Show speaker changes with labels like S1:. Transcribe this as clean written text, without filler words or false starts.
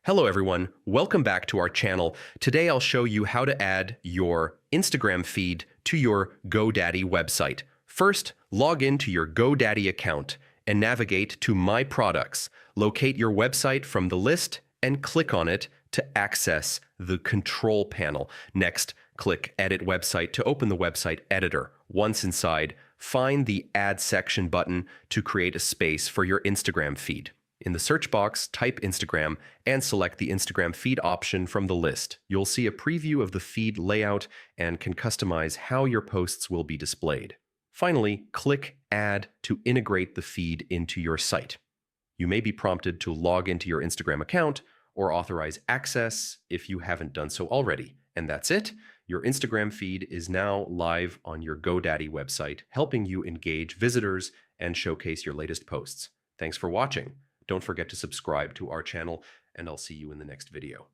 S1: Hello everyone, welcome back to our channel. Today I'll show you how to add your Instagram feed to your Godaddy website. First, log into your Godaddy account and navigate to My Products. Locate your website from the list and click on it to access the control panel. Next, click Edit Website to open the website editor. Once inside, find the Add Section button to create a space for your Instagram feed. In the search box, type Instagram and select the Instagram feed option from the list. You'll see a preview of the feed layout and can customize how your posts will be displayed. Finally, click Add to integrate the feed into your site. You may be prompted to log into your Instagram account or authorize access if you haven't done so already. And that's it. Your Instagram feed is now live on your Godaddy website, helping you engage visitors and showcase your latest posts. Thanks for watching. Don't forget to subscribe to our channel, and I'll see you in the next video.